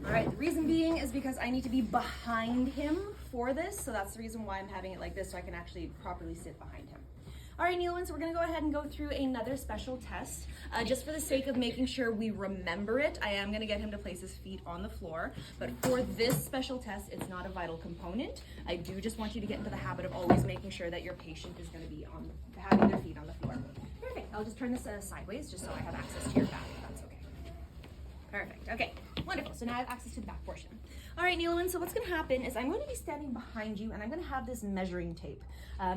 All right, the reason being is because I need to be behind him for this, so that's the reason why I'm having it like this, so I can actually properly sit behind him. All right, Neilin, so we're gonna go ahead and go through another special test. Just for the sake of making sure we remember it, I am gonna get him to place his feet on the floor, but for this special test, it's not a vital component. I do just want you to get into the habit of always making sure that your patient is gonna be having their feet on the floor. Perfect, I'll just turn this sideways just so I have access to your back, if that's okay. Perfect, okay, wonderful. So now I have access to the back portion. All right, Neilin, so what's gonna happen is I'm going to be standing behind you and I'm gonna have this measuring tape.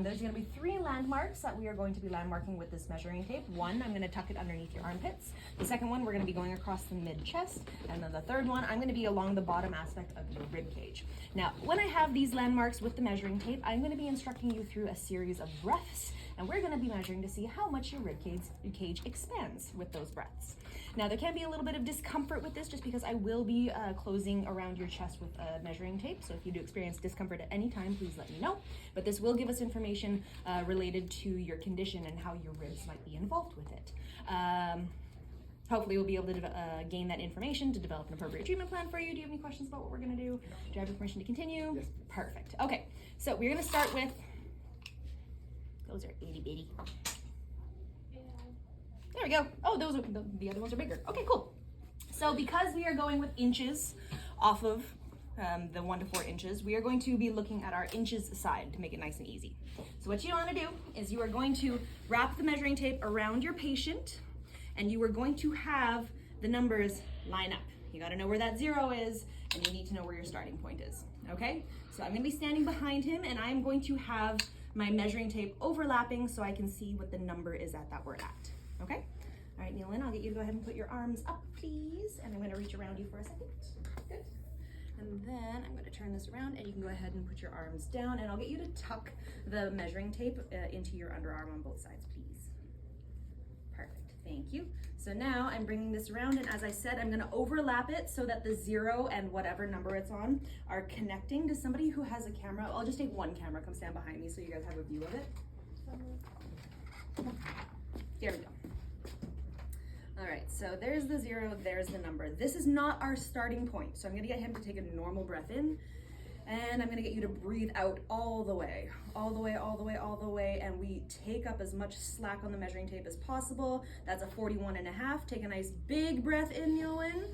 There's gonna be 3 landmarks that we are going to be landmarking with this measuring tape. One, I'm gonna tuck it underneath your armpits. The second one, we're gonna be going across the mid-chest. And then the third one, I'm gonna be along the bottom aspect of your rib cage. Now, when I have these landmarks with the measuring tape, I'm gonna be instructing you through a series of breaths, and we're gonna be measuring to see how much your rib cage expands with those breaths. Now, there can be a little bit of discomfort with this just because I will be closing around your chest with a measuring tape. So if you do experience discomfort at any time, please let me know. But this will give us information related to your condition and how your ribs might be involved with it. Hopefully we'll be able to gain that information to develop an appropriate treatment plan for you. Do you have any questions about what we're gonna do? Do you have permission to continue? Yes. Perfect. Okay, so we're gonna start with, those are itty bitty. There we go. Oh, those are the other ones are bigger. Okay, cool. So because we are going with inches off of the 1 to 4 inches, we are going to be looking at our inches side to make it nice and easy. So what you want to do is you are going to wrap the measuring tape around your patient, and you are going to have the numbers line up. You got to know where that 0 is, and you need to know where your starting point is. Okay? So I'm going to be standing behind him, and I'm going to have my measuring tape overlapping so I can see what the number is that we're at. Okay? All right, Neilin, I'll get you to go ahead and put your arms up, please. And I'm gonna reach around you for a second. Good. And then I'm gonna turn this around and you can go ahead and put your arms down, and I'll get you to tuck the measuring tape into your underarm on both sides, please. Perfect, thank you. So now I'm bringing this around, and as I said, I'm gonna overlap it so that the 0 and whatever number it's on are connecting to somebody who has a camera. I'll just take one camera, come stand behind me so you guys have a view of it. There we go. All right, so there's the 0, there's the number. This is not our starting point, so I'm gonna get him to take a normal breath in, and I'm gonna get you to breathe out all the way, all the way, all the way, all the way, and we take up as much slack on the measuring tape as possible. That's a 41.5. Take a nice big breath in, Neilin.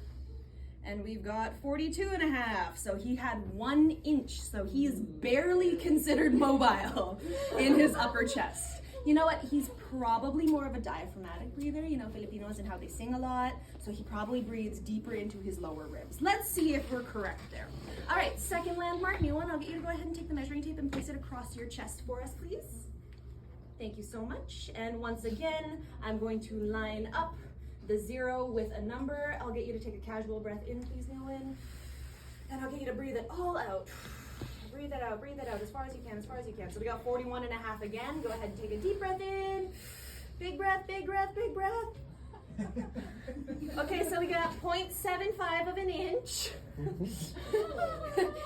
And we've got 42.5. So he had 1 inch, so he is barely considered mobile in his upper chest. You know what, he's probably more of a diaphragmatic breather. You know, Filipinos and how they sing a lot, so he probably breathes deeper into his lower ribs. Let's see if we're correct there. All right, second landmark, Neilin, I'll get you to go ahead and take the measuring tape and place it across your chest for us, please. Thank you so much. And once again, I'm going to line up the 0 with a number. I'll get you to take a casual breath in, please, Neilin. And I'll get you to breathe it all out. Breathe that out as far as you can, as far as you can. So we got 41.5 again. Go ahead and take a deep breath in. Big breath, big breath, big breath. Okay, so we got 0.75 of an inch.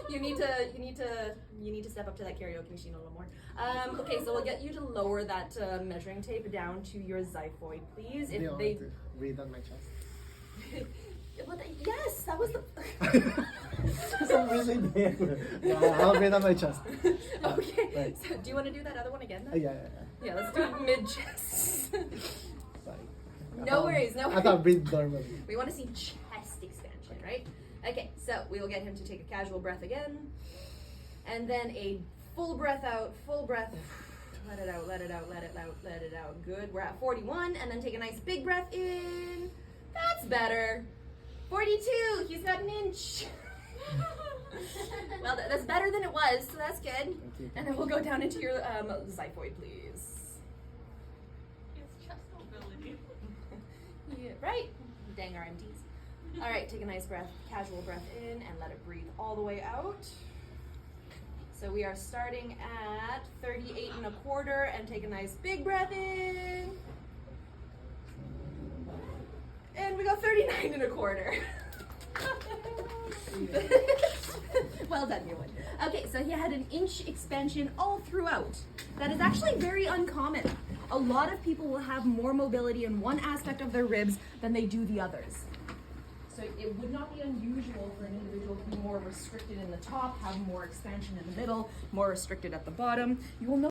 you need to step up to that karaoke machine a little more. Okay, so we'll get you to lower that measuring tape down to your xiphoid, please. If they breathe on my chest. Yes, that was the. I'm really there. Yeah, I'll breathe on my chest. Okay. Right. So, do you want to do that other one again then? Yeah. Yeah, let's do it mid-chest. Sorry. No worries. I thought breathe normally. We want to see chest expansion, right? Okay, so we will get him to take a casual breath again. And then a full breath out, full breath. Let it out, let it out, let it out, let it out. Good. We're at 41, and then take a nice big breath in. That's better. 42, he's got an inch. Well, that's better than it was, so that's good. And then we'll go down into your xiphoid, please. It's chest mobility. Yeah, right? Dang RMTs. All right, take a nice breath, casual breath in, and let it breathe all the way out. So we are starting at 38.25, and take a nice big breath in. And we got 39.25. Well done, Ewan. Okay, so he had an inch expansion all throughout. That is actually very uncommon. A lot of people will have more mobility in one aspect of their ribs than they do the others. So it would not be unusual for an individual to be more restricted in the top, have more expansion in the middle, more restricted at the bottom. You will notice